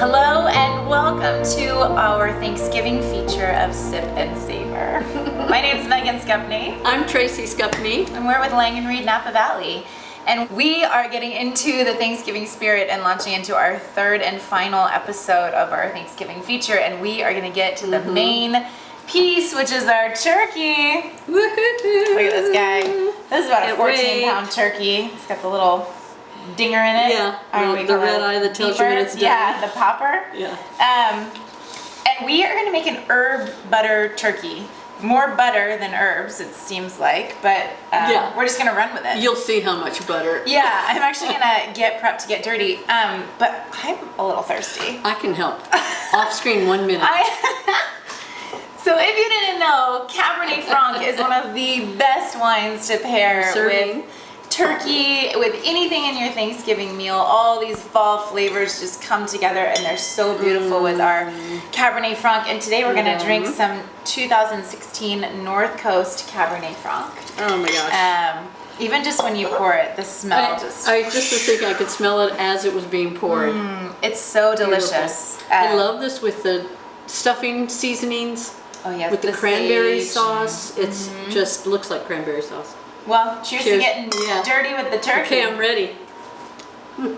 Hello and welcome to our Thanksgiving feature of Sip and Savor. My name's Megan Skupny. I'm Tracey Skupny. And we're with Lang & Reed Napa Valley. And we are getting into the Thanksgiving spirit and launching into our third and final episode of our Thanksgiving feature. And we are going to get to the main piece, which is our turkey. Woo-hoo-hoo. Look at this guy. This is about a 14-pound turkey. It's got the little dinger in it. Yeah, the red eye that tells you when it's done. Yeah, the popper. Yeah. And we are going to make an herb butter turkey. More butter than herbs, it seems like, but Yeah. we're just going to run with it. You'll see how much butter. Yeah, I'm actually going to get prepped to get dirty, but I'm a little thirsty. I can help. Off screen 1 minute. So if you didn't know, Cabernet Franc is one of the best wines to pair with turkey, with anything in your Thanksgiving meal. All these fall flavors just come together and they're so beautiful with our Cabernet Franc. And today we're going to drink some 2016 North Coast Cabernet Franc. Oh my gosh. Even just when you pour it, the smell I just was thinking I could smell it as it was being poured. it's so delicious. I love this with the stuffing seasonings. Oh yes, with the cranberry sage. sauce. It's just looks like cranberry sauce. Well, cheers to getting dirty with the turkey. Okay, I'm ready. All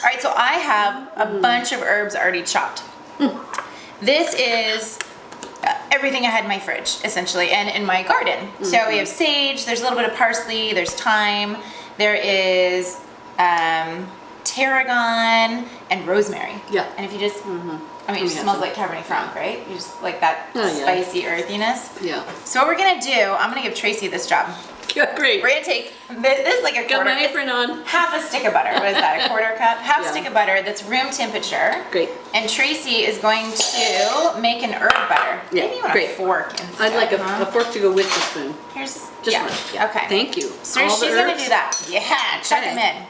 right, so I have a bunch of herbs already chopped. This is everything I had in my fridge, essentially, and in my garden. So we have sage, there's a little bit of parsley, there's thyme, there is tarragon, and rosemary. Yeah. And if you just, I mean, it just smells like Cabernet Franc, right? You just like that spicy earthiness. Yeah. So what we're gonna do, I'm gonna give Tracey this job. Yeah, great. We're gonna take, this is like a Got quarter. my apron on. Half a stick of butter. What is that? A quarter cup? Half stick of butter that's room temperature. Great. And Tracey is going to make an herb butter. Yeah, Maybe you want great. a fork instead. I'd like a fork to go with the spoon. Here's Just yeah. one. Okay. Thank you. So All she's the gonna herbs? do that. Yeah, chuck them in.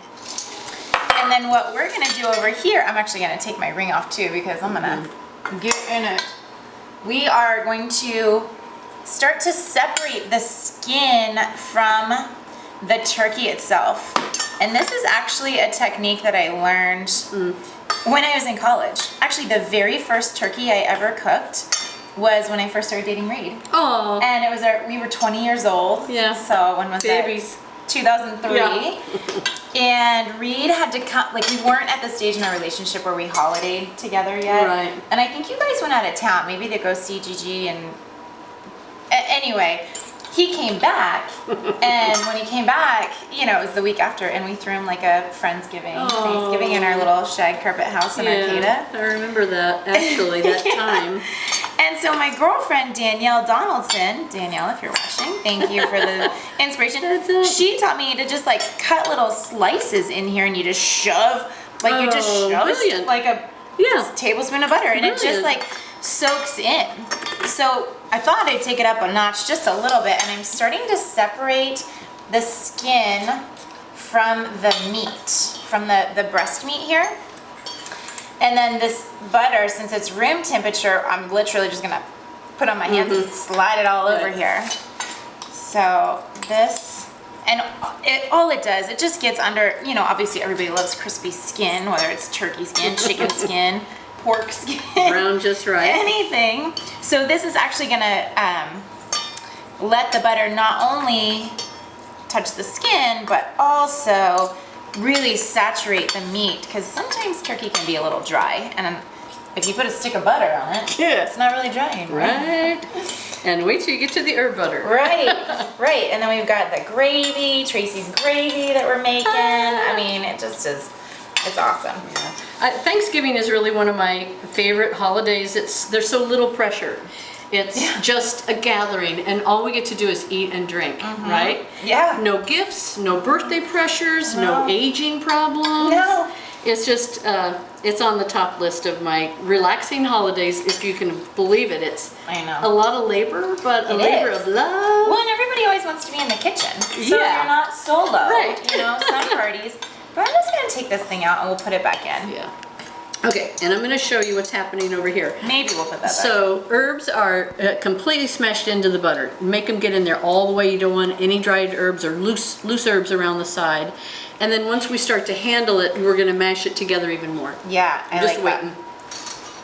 And then what we're gonna do over here, I'm actually gonna take my ring off too because I'm gonna get in it. We are going to start to separate the skin from the turkey itself. And this is actually a technique that I learned when I was in college. Actually, the very first turkey I ever cooked was when I first started dating Reed. Oh. And it was we were 20 years old. Yeah. So when was Babies. that? 2003. Yeah. And Reed had to come, like we weren't at the stage in our relationship where we holidayed together yet. Right. And I think you guys went out of town, maybe to go see Gigi and anyway, he came back and when he came back, you know, it was the week after and we threw him like a Thanksgiving in our little shag carpet house in Arcata. I remember that actually, that time. And so my girlfriend, Danielle Donaldson, Danielle, if you're watching, thank you for the inspiration. She taught me to just like cut little slices in here and you just shove, like you just shove like a tablespoon of butter and it just like soaks in. So I thought I'd take it up a notch just a little bit and I'm starting to separate the skin from the meat, from the breast meat here. And then this butter, since it's room temperature, I'm literally just gonna put on my hands and slide it all over here. So this, and all it does, it just gets under, you know, obviously everybody loves crispy skin, whether it's turkey skin, chicken skin, pork skin. Brown just right. Anything. So this is actually gonna let the butter not only touch the skin, but also really saturate the meat because sometimes turkey can be a little dry and if you put a stick of butter on it, it's not really dry anymore. Right. And wait till you get to the herb butter. Right. And then we've got the gravy, Tracey's gravy that we're making. I mean, it just is, it's awesome. Thanksgiving is really one of my favorite holidays. There's so little pressure. It's just a gathering and all we get to do is eat and drink, right? Yeah. No gifts, no birthday pressures, no aging problems. No. It's just, it's on the top list of my relaxing holidays, if you can believe it. It's a lot of labor, but a labor of love. Well, and everybody always wants to be in the kitchen. So you're not solo, right. You know, some parties. But I'm just going to take this thing out and we'll put it back in. Yeah. Okay, and I'm going to show you what's happening over here. Maybe we'll put that back. So herbs are completely smashed into the butter. Make them get in there all the way. You don't want any dried herbs or loose herbs around the side. And then once we start to handle it, we're gonna mash it together even more. Yeah, I Just like waiting. that.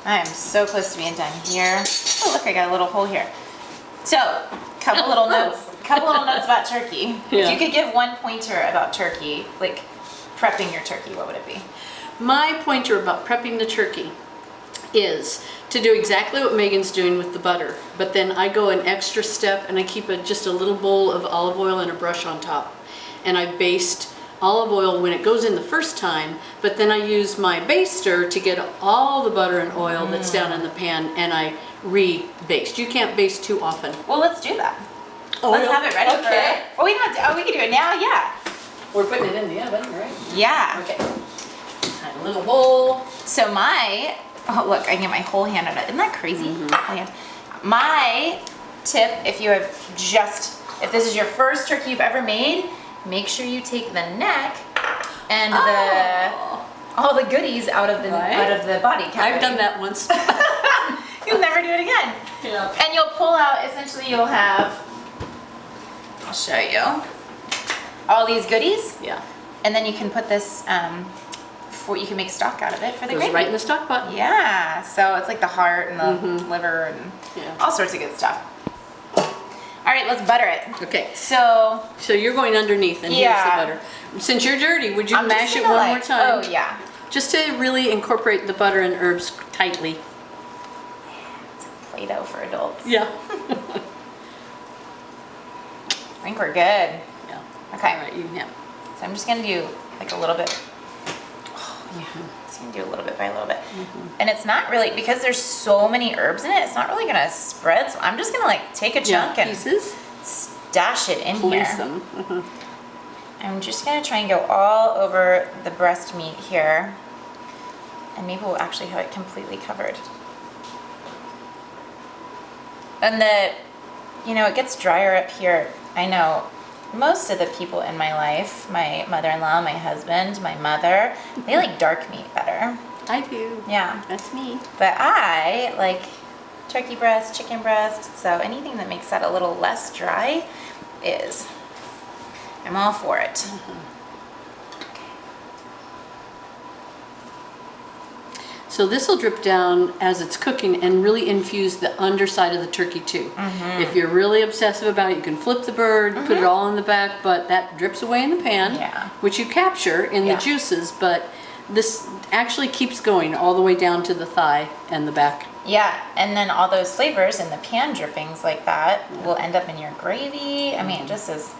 I am so close to being done here. Oh, look, I got a little hole here. So, couple little notes about turkey. Yeah. If you could give one pointer about turkey, like prepping your turkey, what would it be? My pointer about prepping the turkey is to do exactly what Megan's doing with the butter, but then I go an extra step and I keep just a little bowl of olive oil and a brush on top. And I baste olive oil when it goes in the first time, but then I use my baster to get all the butter and oil that's down in the pan, and I re-baste. You can't baste too often. Well, let's do that. Oh, Let's have it ready okay. for. Oh, we don't. Oh, we can do it now. Yeah. We're putting it in the oven, right? Yeah. Okay. A little bowl. So my. Oh, look, I can get my whole hand on it. Isn't that crazy? Whole hand. My tip, if this is your first turkey you've ever made, make sure you take the neck and all the goodies out of the body cavity. I've done that once. You'll never do it again. Yeah. And you'll pull out, essentially you'll have, I'll show you, all these goodies. Yeah. And then you can put this, you can make stock out of it for the Goes gravy. right in the stock pot. Yeah, so it's like the heart and the liver and all sorts of good stuff. All right, let's butter it. Okay. So you're going underneath, and here's the butter. Since you're dirty, would you mash it one more time? Oh yeah. Just to really incorporate the butter and herbs tightly. It's Play-Doh for adults. Yeah. I think we're good. Yeah. Okay. All right. Yeah. So I'm just gonna do like a little bit. Oh yeah. Just gonna do a little bit by a little bit. And it's not really, because there's so many herbs in it, it's not really gonna spread. So I'm just gonna like take a chunk and pieces. stash it in Place here. them. I'm just gonna try and go all over the breast meat here. And maybe we'll actually have it completely covered. And it gets drier up here. I know most of the people in my life, my mother-in-law, my husband, my mother, they like dark meat better. I do. Yeah. That's me. But I like turkey breast, chicken breast, so anything that makes that a little less dry I'm all for it. So this will drip down as it's cooking and really infuse the underside of the turkey too. If you're really obsessive about it, you can flip the bird, put it all in the back, but that drips away in the pan, which you capture in the juices, but this actually keeps going all the way down to the thigh and the back. Yeah, and then all those flavors and the pan drippings like that will end up in your gravy. I mean, it just is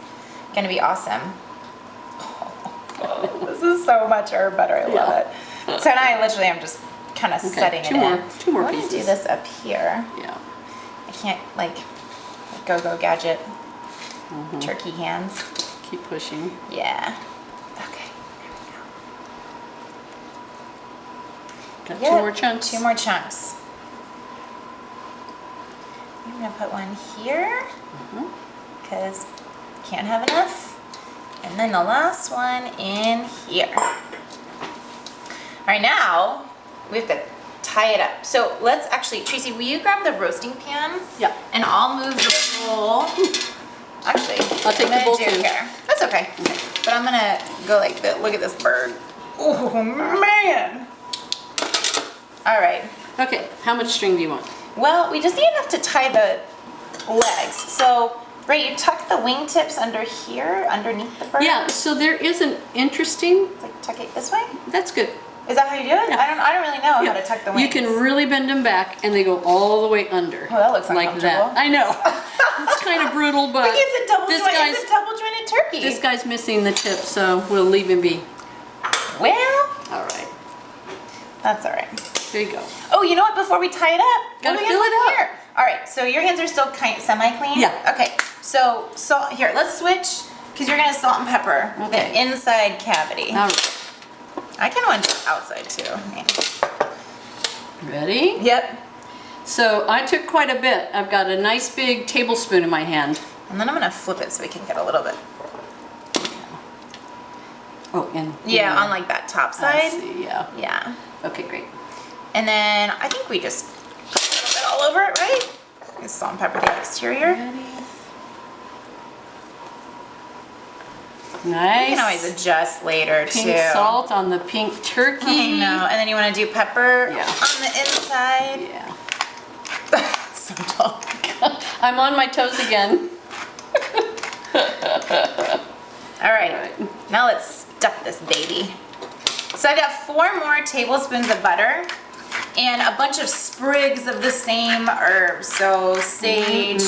gonna be awesome. Oh, this is so much herb butter, I love it. So now I literally am just kind of setting it in. Two more I pieces. want to do this up here. Yeah. I can't like go gadget turkey hands. Keep pushing. Yeah. Okay. There we go. Got two more chunks. Two more chunks. I'm gonna put one here because can't have enough. And then the last one in here. All right, now we have to tie it up. So let's actually, Tracy, will you grab the roasting pan? Yeah. And I'll move the bowl. Actually, I'll take the bowl too. Here. That's okay. But I'm gonna go like this. Look at this bird. Oh man. All right. Okay, how much string do you want? Well, we just need enough to tie the legs. So, right, you tuck the wingtips under here, underneath the bird? Yeah, so there is an interesting, Like tuck it this way? that's good. Is that how you do it? Yeah. I don't really know how to tuck the wings. You can really bend them back and they go all the way under. Oh, that looks like uncomfortable. that. I know. It's kind of brutal, but it's a double jointed turkey. this guy's missing the tip, so we'll leave him be. Well, All right. that's all right. There you go. Oh, you know what? Before we tie it up, Gotta what do we fill have it up. here? All right, so your hands are still semi-clean? Yeah. Okay, so salt, here, let's switch, because you're gonna salt and pepper Okay. the inside cavity. All right. I kind of want to do the outside too. Ready? Yep. So I took quite a bit. I've got a nice big tablespoon in my hand. And then I'm gonna flip it so we can get a little bit. Oh, and Yeah, on like that top I side. see, yeah. Yeah. Okay, great. And then I think we just put a little bit all over it, right? Just salt and pepper the exterior. Ready? Nice. You can always adjust later Pink too. salt on the pink turkey. I know. And then you want to do pepper Yeah. on the inside. Yeah. So tall. I'm on my toes again. All right. Now let's stuff this baby. So I got 4 more tablespoons of butter and a bunch of sprigs of the same herbs. So sage,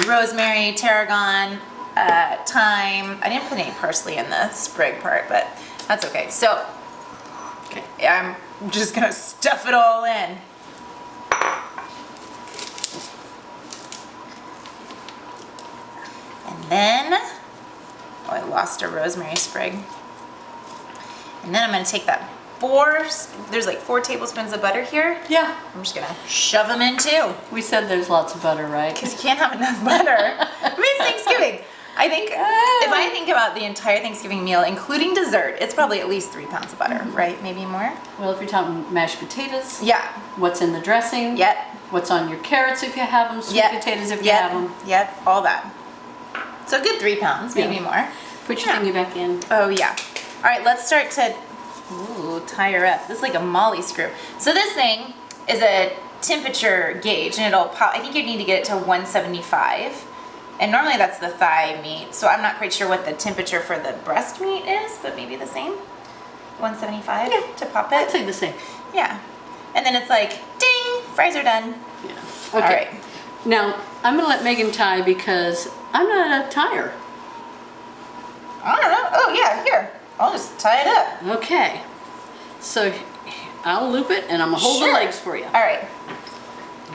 rosemary, tarragon, thyme. I didn't put any parsley in the sprig part, but that's okay. So I'm just gonna stuff it all in. And then, oh, I lost a rosemary sprig. And then I'm gonna take that there's like 4 tablespoons of butter here. Yeah. I'm just gonna shove them in too. We said there's lots of butter, right? Because you can't have enough butter. I mean, it's Thanksgiving. I think if I think about the entire Thanksgiving meal, including dessert, it's probably at least 3 pounds of butter, right? Maybe more? Well, if you're talking mashed potatoes. Yeah. What's in the dressing. Yep. What's on your carrots if you have them. Sweet potatoes if you have them. Yep, all that. So a good 3 pounds, maybe more. Put your thingy back in. Oh yeah. All right, let's start to tie her up. This is like a molly screw. So this thing is a temperature gauge and it'll pop. I think you need to get it to 175. And normally that's the thigh meat. So I'm not quite sure what the temperature for the breast meat is, but maybe the same. 175 to pop it. I'd say the same. Yeah. And then it's like, ding, fries are done. Yeah. Okay. All right. Now, I'm going to let Megan tie because I'm not a tire. I don't know. Oh yeah, here. I'll just tie it up. Okay. So I'll loop it and I'm going to hold the legs for you. All right.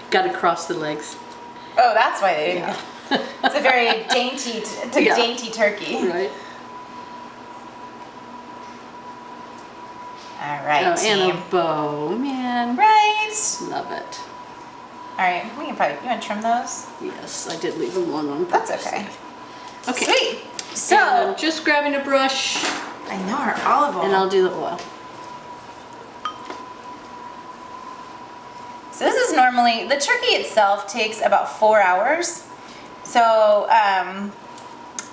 Got to cross the legs. Oh, that's why they didn't. It's a very dainty, dainty turkey. Right. All right, Oh, team. and a bow, man. Right. Love it. All right, we can probably, you want to trim those? Yes, I did leave them on That's purpose. okay. Okay. Sweet. And So, I'm just grabbing a brush I know our olive oil. and I'll do the oil. So this is normally, the turkey itself takes about 4 hours. So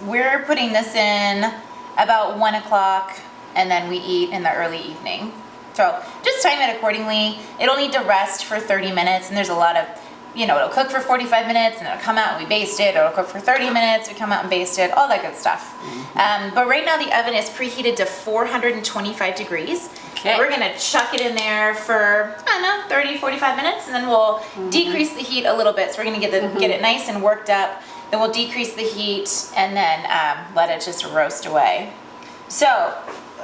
we're putting this in about 1 o'clock and then we eat in the early evening. So just time it accordingly. It'll need to rest for 30 minutes and there's a lot of, you know, it'll cook for 45 minutes and it'll come out and we baste it. It'll cook for 30 minutes, we come out and baste it, all that good stuff. But right now the oven is preheated to 425 degrees. Okay. We're gonna chuck it in there for, I don't know, 30, 45 minutes and then we'll decrease the heat a little bit. So we're gonna get it nice and worked up. Then we'll decrease the heat and then let it just roast away. So,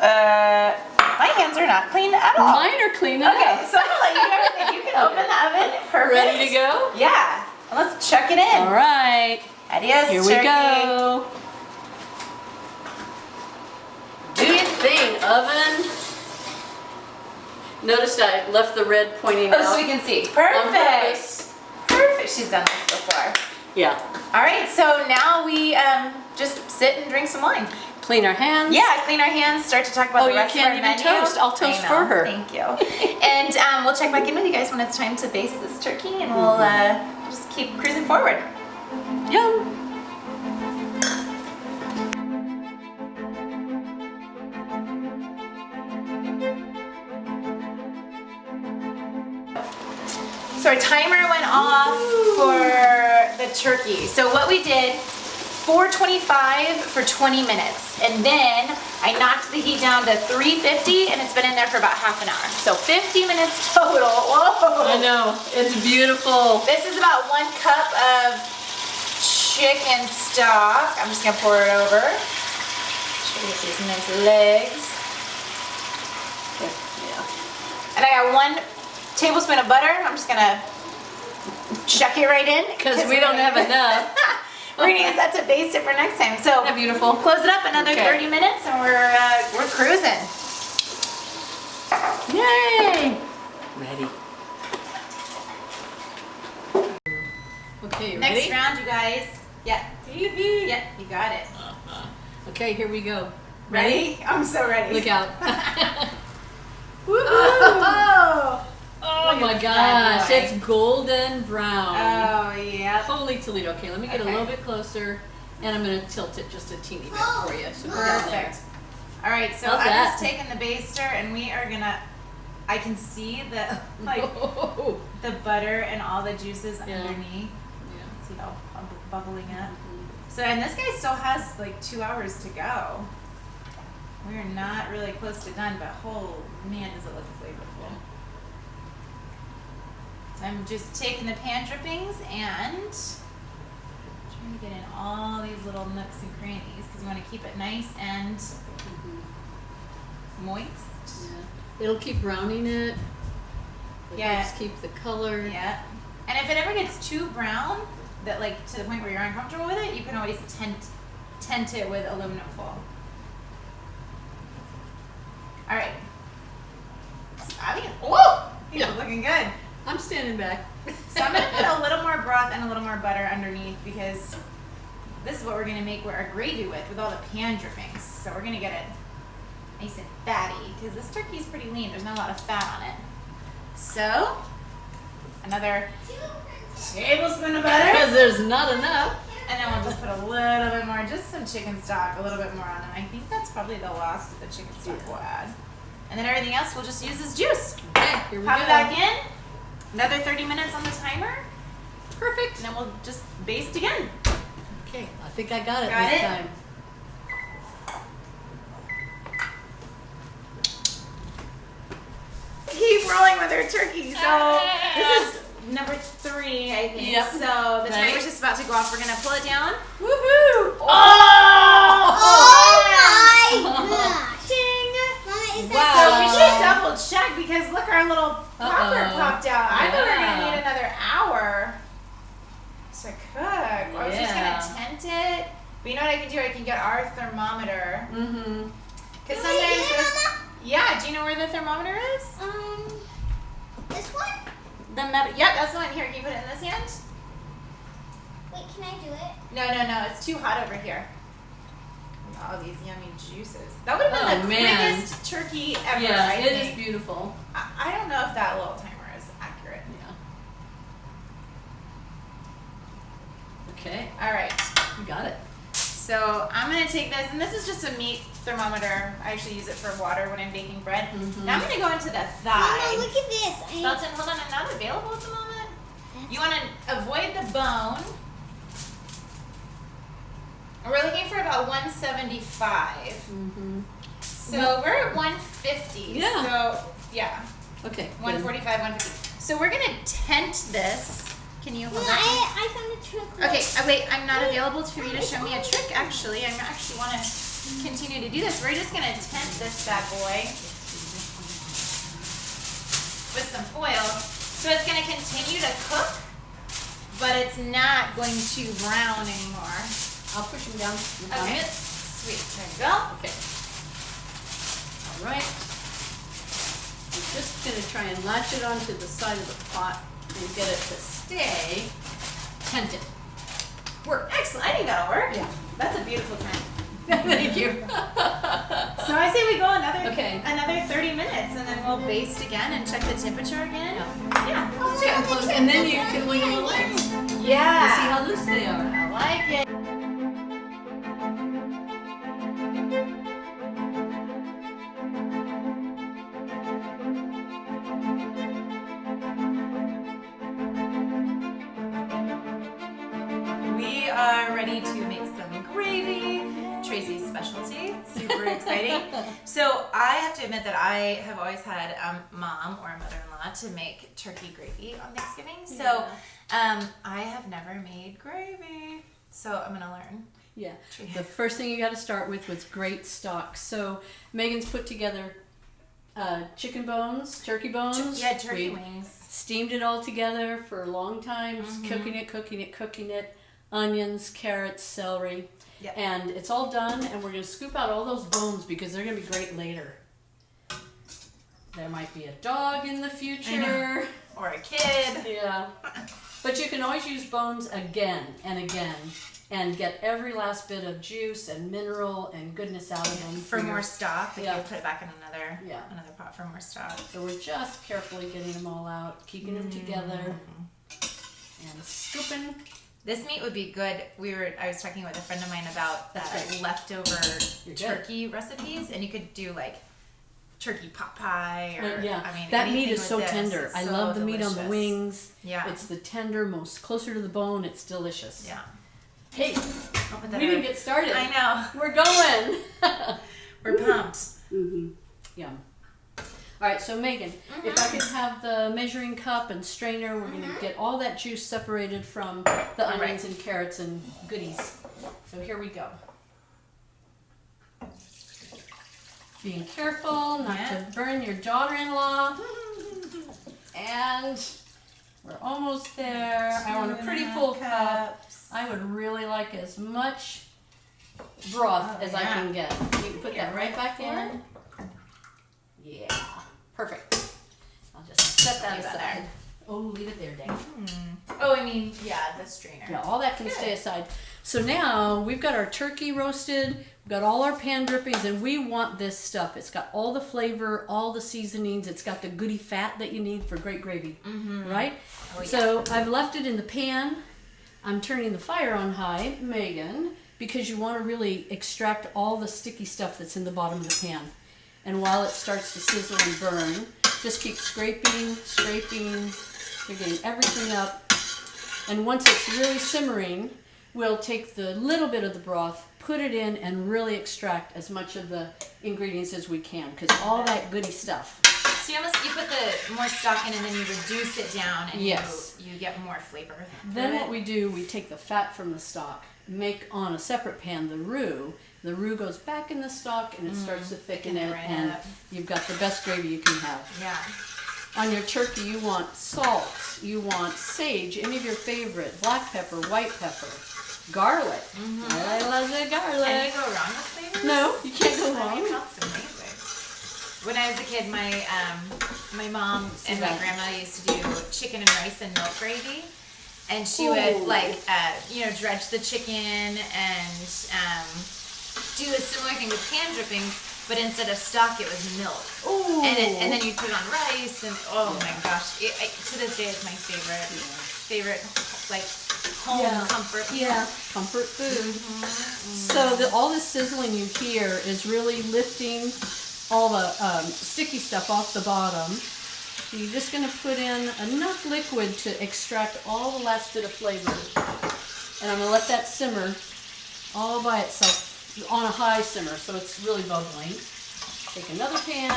my hands are not clean at all. Mine are clean Okay, enough. so I'm gonna let you do everything. You can open the oven. Perfect. Ready to go? Yeah. And let's chuck it in. All right. Adios, Here turkey. we go. Do your thing, oven. Noticed I left the red pointing out. Oh, so we can see. On Perfect. purpose. Perfect. She's done this before. Yeah. All right, so now we just sit and drink some wine. Clean our hands. Yeah, clean our hands, start to talk about the rest of our menu. Oh, you can't even toast. I'll toast I know, for her. Thank you. And we'll check back in with you guys when it's time to baste this turkey and we'll just keep cruising forward. Yum. So our timer went off for the turkey. So what we did, 425 for 20 minutes. And then I knocked the heat down to 350 and it's been in there for about half an hour. So 50 minutes total. Whoa. I know. It's beautiful. This is about 1 cup of chicken stock. I'm just gonna pour it over. Show you these nice legs. Yeah. And I got 1 tablespoon of butter. I'm just gonna chuck it right in. Because we don't have enough. We're gonna use that to baste it for next time. So Isn't that beautiful? close it up another Okay. 30 minutes and we're cruising. Yay! Ready. Okay, you Next ready? round, you guys. Yeah. Yeah, you got it. Okay, here we go. Ready? I'm so ready. Look out. Oh, Oh Look my at this gosh, bad boy. it's golden brown. oh yeah. Holy Toledo. Okay, let me get a little bit closer. And I'm gonna tilt it just a teeny bit for you. So we're down there. Perfect. All right, so How's I'm that? just taking the baster, and we are gonna. I can see the the butter and all the juices underneath. Yeah. See it all bubbling up. So, and this guy still has like 2 hours to go. We are not really close to done, but oh man, does it look flavorful. So I'm just taking the pan drippings and trying to get in all these little nooks and crannies because we want to keep it nice and moist. Yeah. It'll keep browning it. It helps keep the color. Yeah. And if it ever gets too brown, that like to the point where you're uncomfortable with it, you can always tent it with aluminum foil. All right. I mean, these are looking good. I'm standing back. So I'm gonna put a little more broth and a little more butter underneath because this is what we're gonna make our gravy with all the pan drippings. So we're gonna get it nice and fatty because this turkey is pretty lean. There's not a lot of fat on it. So another tablespoon of butter. Because there's not enough. And then we'll just put a little bit more, just some chicken stock, a little bit more on them. I think that's probably the last of the chicken stock we'll add. And then everything else we'll just use as juice. Okay, here we Pop go. it back in. Another 30 minutes on the timer. Perfect. And then we'll just baste again. Okay, I think I got it Got this it? time. Keep rolling with our turkey. So this is number 3, I think. Yep. So the timer's just about to go off. We're gonna pull it down. Woohoo! Oh my gosh. Ding! Mama, is Wow. So that we should double check because look, our little popper popped out. I thought we were gonna need another hour to cook. I was just gonna tent it. But you know what I can do? I can get our thermometer. Mm-hmm. Because sometimes there's... Yeah, do you know where the thermometer is? this one? The metal. Yep, that's the one here. Can you put it in this hand? Wait, can I do it? No. It's too hot over here. All these yummy juices. That would have been the quickest turkey ever. Yeah, I it think. is beautiful. I don't know if that little timer is accurate. Yeah. Okay, All right. you got it. So I'm gonna take this, and this is just a meat thermometer. I actually use it for water when I'm baking bread. Now I'm gonna go into the Mama, thigh. look at this. Felton, hold on, I'm not available at the moment. You want to avoid the bone. We're looking for about 175. Mm-hmm. So we're at 150. Yeah. So yeah, Okay. 145, 150. So we're gonna tent this. Can you hold No, on? I found a trick. Okay, wait, I'm not available for you to show me a trick, actually. I actually want to continue to do this. We're just going to tent this bad boy with some foil. So it's going to continue to cook, but it's not going to brown anymore. I'll push him down. Okay, sweet. There you go. Okay. All right. I'm just going to try and latch it onto the side of the pot and get it to stay tented. Work. Excellent. I think that'll work. Yeah. That's a beautiful tent. Thank you. So I say we go another 30 minutes, and then we'll baste again and check the temperature again. Yeah. Let's do it. Close, and then you can wiggle the legs. Yeah. You see how loose they are. I like it. We are ready to make some gravy, Tracey's specialty. Super exciting. So I have to admit that I have always had mom or a mother-in-law to make turkey gravy on Thanksgiving. So I have never made gravy. So I'm gonna learn. Yeah. The first thing you got to start with was great stock. So Megan's put together chicken bones, turkey bones. Yeah, turkey We wings. steamed it all together for a long time, just cooking it. Onions, carrots, celery. Yep. And it's all done, and we're going to scoop out all those bones because they're going to be great later. There might be a dog in the future. Or a kid. Yeah. But you can always use bones again and again and get every last bit of juice and mineral and goodness out of them. For more stock. Like Yeah. you'll put it back in another Yeah. pot for more stock. So we're just carefully getting them all out, keeping them together, and scooping This meat would be good. I was talking with a friend of mine about That's right. leftover You're turkey recipes, and you could do like turkey pot pie or Yeah, I mean that meat anything is with so this. tender. It's I so love the meat on the delicious. wings. Yeah. It's the tender, most closer to the bone. It's delicious. Yeah. Hey, I'll put that we didn't in. get started. I know. We're going. We're pumped. Mm-hmm. Yum. All right, so Megan, if I could have the measuring cup and strainer, we're going to get all that juice separated from the All onions right. and carrots and goodies. So here we go. Being careful not to burn your daughter-in-law. And we're almost there. I want a pretty full cup. I would really like as much broth as I can get. You can put that right back in. Yeah, perfect. I'll just set that Leave that aside. there. Oh, leave it there, Dang. Oh, I mean, yeah, the strainer. Yeah, all that can stay aside. So now we've got our turkey roasted, we've got all our pan drippings, and we want this stuff. It's got all the flavor, all the seasonings, it's got the goody fat that you need for great gravy, right? Oh, yeah. So I've left it in the pan. I'm turning the fire on high, Megan, because you want to really extract all the sticky stuff that's in the bottom of the pan. And while it starts to sizzle and burn, just keep scraping, scraping. You're getting everything up. And once it's really simmering, we'll take the little bit of the broth, put it in, and really extract as much of the ingredients as we can, because all that goody stuff. So you put the more stock in and then you reduce it down and Yes. you get more flavor. Then what we do, we take the fat from the stock, make on a separate pan the roux. The roux goes back in the stock and it starts to thicken it, right and up. you've got the best gravy you can have. Yeah. On your turkey, you want salt, you want sage, any of your favorite, black pepper, white pepper, garlic. I love the Can garlic. you go wrong with flavors? No, you can't go I mean, wrong. that's amazing. When I was a kid, my mom and my that. grandma used to do chicken and rice and milk gravy, and she Ooh. would dredge the chicken and do a similar thing with pan drippings, but instead of stock, it was milk. Ooh. And then you put it on rice, and oh my gosh, to this day it's my favorite like home comfort. Yeah, comfort food. So all the sizzling you hear is really lifting all the sticky stuff off the bottom. So you're just going to put in enough liquid to extract all the last bit of flavor. And I'm going to let that simmer all by itself on a high simmer, so it's really bubbling. Take another pan.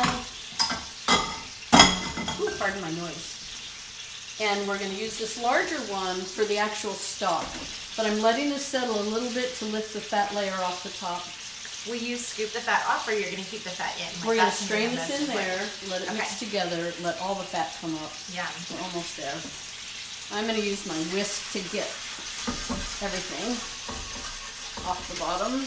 Ooh, pardon my noise. And we're going to use this larger one for the actual stock. But I'm letting this settle a little bit to lift the fat layer off the top. Will you scoop the fat off, or you're going to keep the fat in? Like, We're going to that's strain something this in that's there, let it mix together, let all the fat come up. Yeah. We're almost there. I'm going to use my whisk to get everything off the bottom.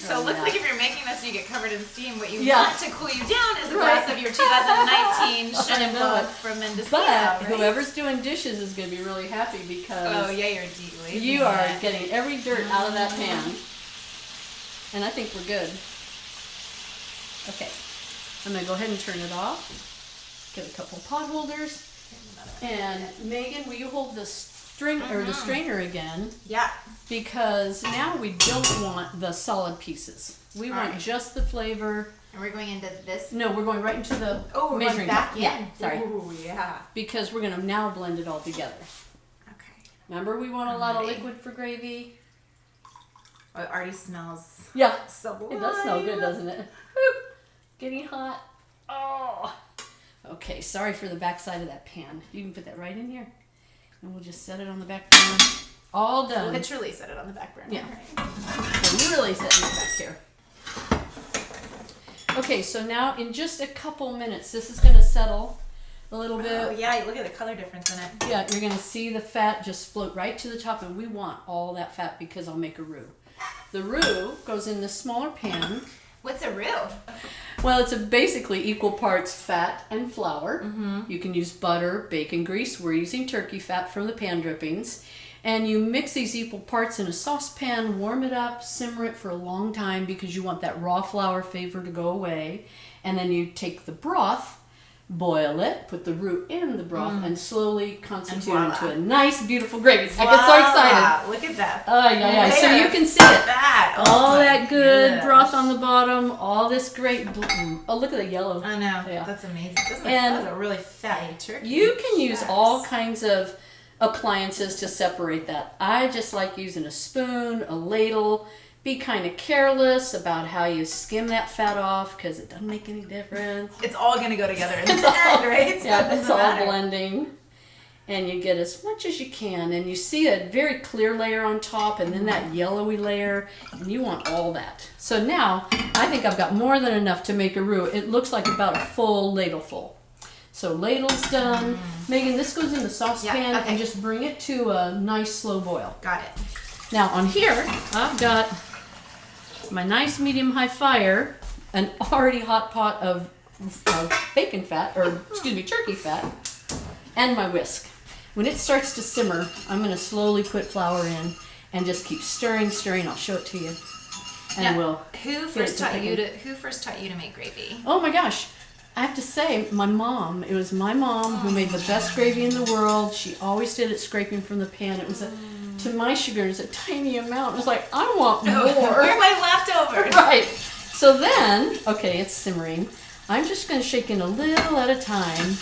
So it looks like if you're making this and you get covered in steam, what you Yeah. want to cool you down is a Right. glass of your 2019 I Chenin know Blanc it. from Mendocino, But right? whoever's doing dishes is going to be really happy because Oh yeah, you're deep. you are getting every dirt out of that pan. And I think we're good. Okay, I'm going to go ahead and turn it off. Get a couple pot holders. And Megan, will you hold the the strainer again? Yeah. Because now we don't want the solid pieces. We want Alright. just the flavor. And we're going into this. No, we're going right into the Oh, we're measuring going back cup. in. Yeah, sorry. Ooh, yeah. Because we're going to now blend it all together. Okay. Remember, we want a lot of Ready. liquid for gravy. Oh, it already smells Yeah, so it does smell good, doesn't it? Woo! Getting hot. Oh. Okay, sorry for the backside of that pan. You can put that right in here. And we'll just set it on the back burner. All done. Literally set it on the back burner. Yeah. Right? So really setting it back here. Okay, so now in just a couple minutes, this is going to settle a little bit. Oh yeah, look at the color difference in it. Yeah, you're going to see the fat just float right to the top, and we want all that fat because I'll make a roux. The roux goes in this smaller pan. What's a roux? Well, it's basically equal parts fat and flour. You can use butter, bacon grease. We're using turkey fat from the pan drippings. And you mix these equal parts in a saucepan, warm it up, simmer it for a long time because you want that raw flour flavor to go away. And then you take the broth, boil it, put the roux in the broth, and slowly constitute voila. into a nice, beautiful gravy. I get so excited. Look at that. Oh, yeah. So you can see it. That. All my that good goodness. broth on the bottom, all this great oh, look at the yellow. I know. Yeah. That's amazing. And That's a really fatty turkey. You can use Yes. all kinds of appliances to separate that. I just like using a spoon, a ladle. Be kind of careless about how you skim that fat off because it doesn't make any difference. It's all going to go together in the end, right? So Yeah, it it's doesn't all matter. blending. And you get as much as you can. And you see a very clear layer on top and then that yellowy layer. And you want all that. So now, I think I've got more than enough to make a roux. It looks like about a full ladle full. So ladle's done. Megan, this goes in the saucepan Yeah, okay. and just bring it to a nice slow boil. Got it. Now on here, I've got my nice medium-high fire, an already hot pot of bacon fat, or excuse me, turkey fat, and my whisk. When it starts to simmer, I'm going to slowly put flour in and just keep stirring. I'll show it to you, and Now, we'll. Who first taught you to make gravy? Oh my gosh. I have to say, my mom, it was my mom who made the best gravy in the world. She always did it scraping from the pan. It was, to my sugar, it was a tiny amount. It was like, I want more. Where are my leftovers? Right. So then, okay, it's simmering. I'm just going to shake in a little at a time,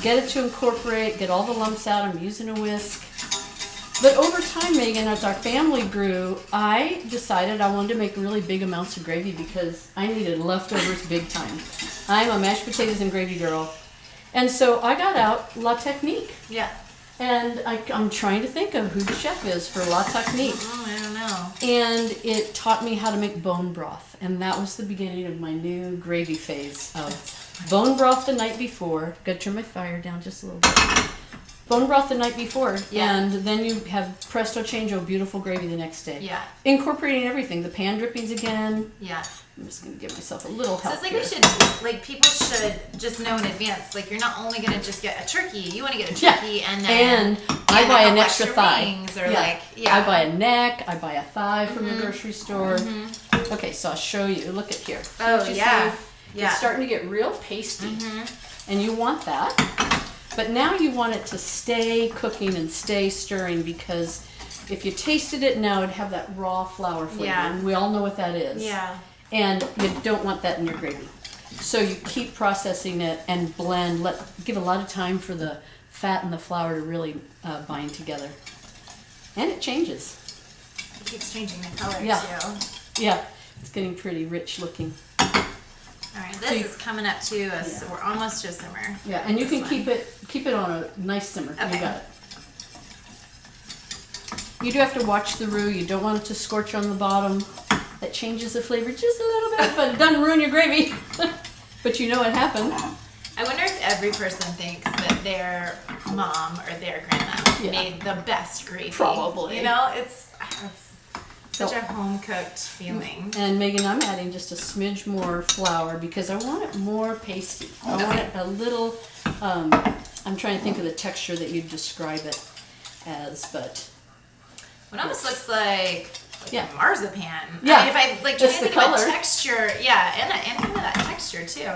get it to incorporate, get all the lumps out. I'm using a whisk. But over time, Megan, as our family grew, I decided I wanted to make really big amounts of gravy because I needed leftovers big time. I'm a mashed potatoes and gravy girl. And so I got out La Technique. Yeah. And I'm trying to think of who the chef is for La Technique. Oh, I don't know. And it taught me how to make bone broth. And that was the beginning of my new gravy phase of bone broth the night before. Gotta turn my fire down just a little bit. Bone broth the night before. Yeah. And then you have presto changeo, beautiful gravy the next day. Yeah. Incorporating everything. The pan drippings again. Yeah. I'm just going to give myself a little So help it's like here. people should just know in advance. Like you're not only gonna just get a turkey, you want to get a turkey and then And I buy an a extra thigh. wings or yeah. I buy a neck, I buy a thigh from the grocery store. Okay, so I'll show you. Look at here. Oh, Can't you yeah. see? Yeah. It's starting to get real pasty. And you want that. But now you want it to stay cooking and stay stirring because if you tasted it now, it'd have that raw flour flavor. Yeah. And we all know what that is. Yeah. And you don't want that in your gravy. So you keep processing it and blend. Give a lot of time for the fat and the flour to really bind together. And it changes. It keeps changing the color Yeah. too. Yeah, it's getting pretty rich looking. All right, this So is coming up to us. We're almost to a simmer. Yeah, and you This can one. keep it on a nice simmer. Okay. You got it. You do have to watch the roux. You don't want it to scorch on the bottom. That changes the flavor just a little bit, but it doesn't ruin your gravy. But you know what happened. I wonder if every person thinks that their mom or their grandma Yeah. made the best gravy. Probably. You know, it's such So- a home-cooked feeling. And Megan, I'm adding just a smidge more flour because I want it more pasty. I want it a little, I'm trying to think of the texture that you'd describe it as, but It almost looks like yeah. marzipan. Yeah. I mean, if I like Just trying to the think of color. a texture, yeah, and kind of that texture too.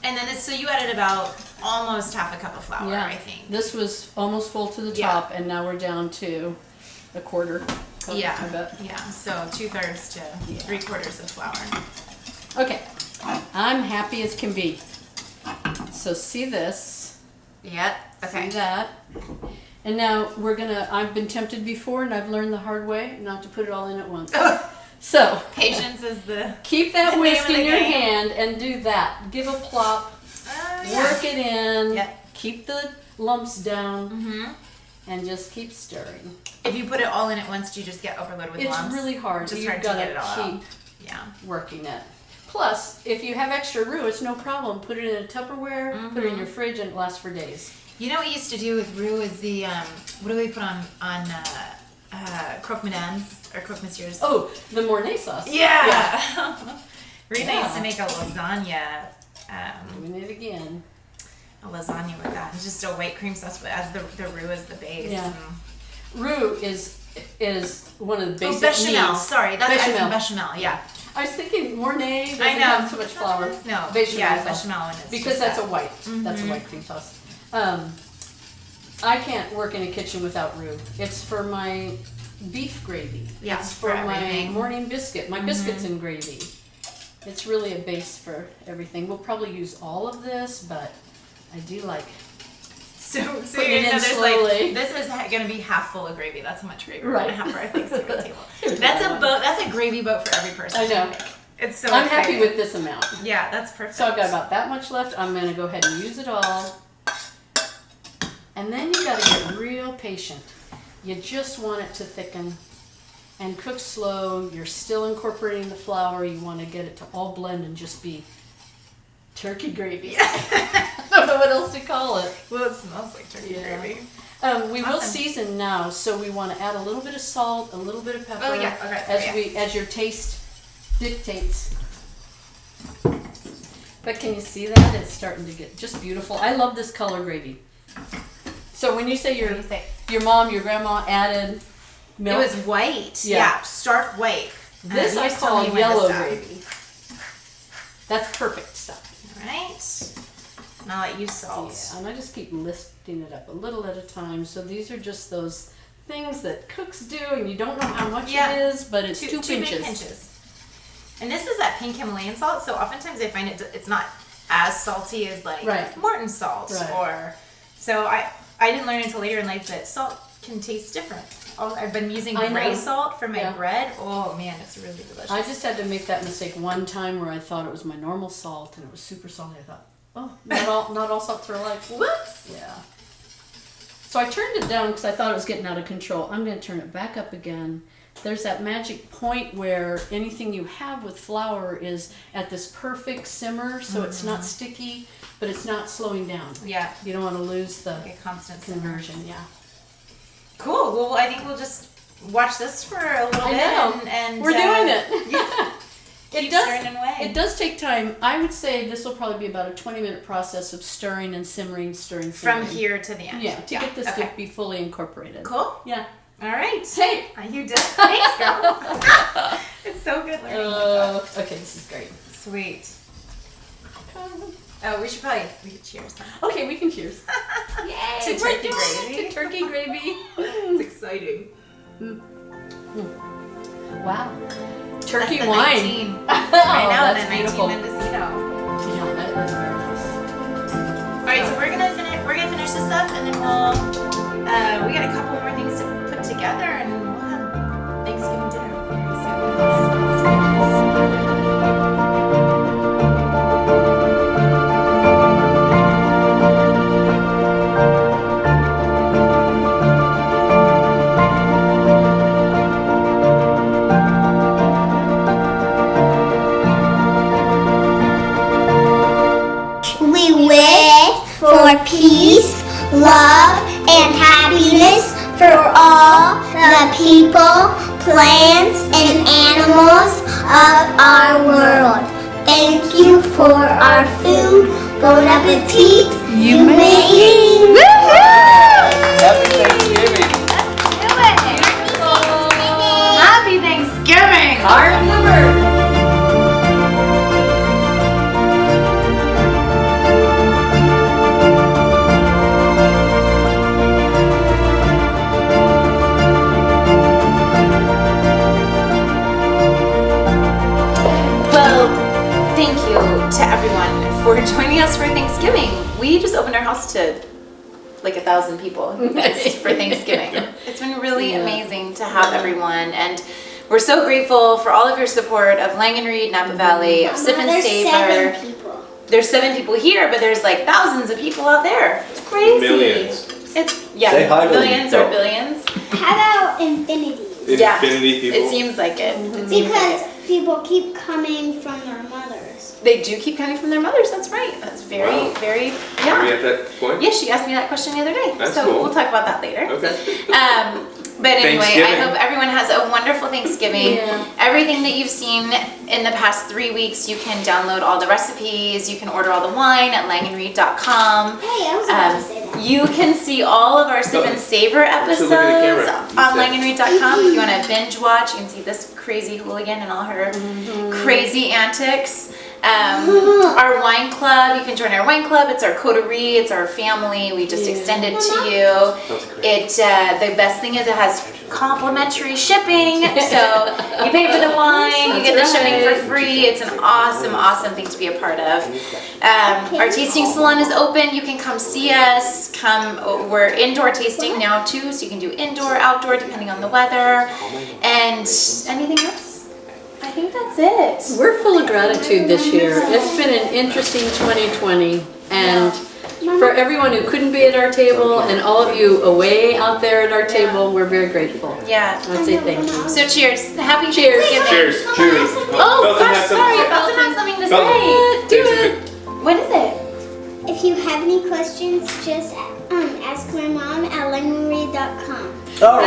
And then so you added about almost half a cup of flour, Yeah. I think. This was almost full to the Yeah. top, and now we're down to a quarter cup, I Yeah, bet. yeah. So 2/3 to 3/4 of flour. Okay, I'm happy as can be. So see this, Yep. Okay. see that. And now I've been tempted before and I've learned the hard way not to put it all in at once. So, Patience is the. keep that The whisk name of in the your game. hand and do that. Give a plop, work it in, Yep. keep the lumps down, and just keep stirring. If you put it all in at once, do you just get overloaded with It's lumps? really hard. Just You've hard to got get it all out. keep Yeah. working it. Plus, if you have extra roux, it's no problem. Put it in a Tupperware, put it in your fridge, and it lasts for days. You know what we used to do with roux is the what do we put on croque madames or croque monsieurs? Oh, the Mornay sauce. Yeah. Rita Yeah. used to make a lasagna. Doing it again. A lasagna with that. It's just a white cream sauce, but as the roux as the base. Yeah. Roux is one of the Oh, basic bechamel. needs. Sorry, that's Bechamel. bechamel. Yeah. I was thinking Mornay doesn't I know. have so much flour. No. Bechamel Yeah, sauce. bechamel and it's Because just that's that. a white. That's a white cream sauce. I can't work in a kitchen without roux. It's for my beef gravy. Yeah, It's for for my everything. morning biscuit. My biscuits in gravy. It's really a base for everything. We'll probably use all of this, but I do like. So Put you're it in there's slowly. like this is going to be half full of gravy. That's how much gravy we're Right. going to have for our Thanksgiving table. That's a boat. That's a gravy boat for every person. I know. It's so. I'm happy exciting. with this amount. Yeah, that's perfect. So I've got about that much left. I'm gonna go ahead and use it all. And then you gotta get real patient. You just want it to thicken and cook slow. You're still incorporating the flour. You want to get it to all blend and just be turkey gravy. I don't know what else to call it. Well, it smells like turkey gravy. We will Awesome. season now, so we want to add a little bit of salt, a little bit of pepper, Oh, yeah, okay, as your taste dictates. But can you see that? It's starting to get just beautiful. I love this color gravy. So when you say What do you think? your mom, your grandma added milk, It was white. Yeah. Yeah, stark white. this You I just told call me when to yellow stop. gravy. That's perfect stuff. All right. And I'll let you salt. Yeah, and I just keep lifting it up a little at a time. So these are just those things that cooks do, and you don't know how much Yeah. it is, but it's two big pinches. pinches. And this is that pink Himalayan salt, so oftentimes I find it's not as salty as like Right. Morton salt Right. or. So I didn't learn until later in life that salt can taste different. I've been using I gray know. salt for my Yeah. bread. Oh man, it's really delicious. I just had to make that mistake one time where I thought it was my normal salt and it was super salty. I thought, oh, not all salts are alike. Whoops. Yeah. So I turned it down because I thought it was getting out of control. I'm going to turn it back up again. There's that magic point where anything you have with flour is at this perfect simmer, so it's not sticky, but it's not slowing down. Yeah. You don't want to lose the Like a constant simmer. conversion. Yeah. Cool. Well, I think we'll just watch this for a little I bit. know. And We're doing it. Yeah. It Keep does. stirring away. It does take time. I would say this will probably be about a 20-minute process of stirring and simmering, stirring. From simmering. here to the end. Yeah, to get this okay. to be fully incorporated. Cool. Yeah. All right. Hey. You did. Thanks, girl. It's so good learning. Okay, this is great. Sweet. Oh, we could cheers. Huh? Okay, we can cheers. Yay! To We're turkey doing it, gravy. To turkey gravy. It's exciting. Wow. Turkey That's the wine. 19. Oh, I know, that's the 19 beautiful. Mendocino. Yeah, that is very nice. All right, so we're gonna finish this up, and then we got a couple more things to put together, and we'll have Thanksgiving dinner very soon. We wish for peace, love, and happiness for all the people, plants, and animals of our world. Thank you for our food. Bon appetit. You may eat. Happy Thanksgiving. Happy Thanksgiving! Heart of the bird. Well, thank you to everyone for joining us for Thanksgiving. We just opened our house to like 1,000 people for Thanksgiving. It's been really amazing to have everyone, and we're so grateful for all of your support of Langenreed, Napa Valley, of Sip and There's Savor. 7 people. There's 7 people here, but there's like thousands of people out there. It's crazy. Millions. It's Say hi to millions them. or billions. How about infinity? Yeah. Infinity people. It seems like it. It seems like Because it. people keep coming from their mothers. they do keep coming from their mothers. That's right. That's very, Wow. very, Are we yeah. at that point? Yeah, she asked me that question the other day. That's so cool. we'll talk about that later. Okay. But anyway, I Thanksgiving. hope everyone has a wonderful Thanksgiving. Yeah. Everything that you've seen in the past 3 weeks, you can download all the recipes. You can order all the wine at langandread.com. Hey, I was about to say that. You can see all of our Sip and Savor episodes look at the camera. on langandread.com. If you want to binge watch, you can see this crazy hooligan and all her crazy antics. Our wine club, you can join our wine club. It's our coterie, it's our family. We just extend it to you. Sounds great. The best thing is it has complimentary shipping. So you pay for the wine, you get the shipping for free. It's an awesome, awesome thing to be a part of. Our tasting salon is open. You can come see us. We're indoor tasting now too, so you can do indoor, outdoor, depending on the weather. And anything else? I think that's it. We're full of gratitude this year. It's been an interesting 2020, and for everyone who couldn't be at our table and all of you away out there at our table, we're very grateful. Yeah. I'd say thank you. So cheers. Happy Cheers. Thanksgiving. Cheers. Cheers. Oh Felton gosh, has something sorry. to say. Felton has something to Felton. say. Do Say it. What is it? If you have any questions, just ask my mom at langandread.com. All right.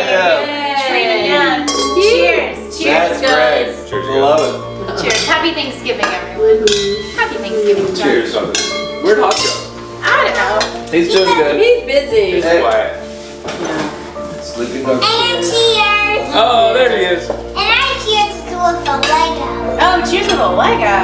Yeah. Yeah. Cheers. Cheers. That's great. Cheers. Love it. Cheers. Happy Thanksgiving, everyone. Happy Thanksgiving. John. Cheers. Where'd Hot go? I don't know. He's doing good. He's busy. It's quiet. Sleeping good. And cheers! Oh, there he is. And I cheers with a Lego. Oh, cheers with a Lego.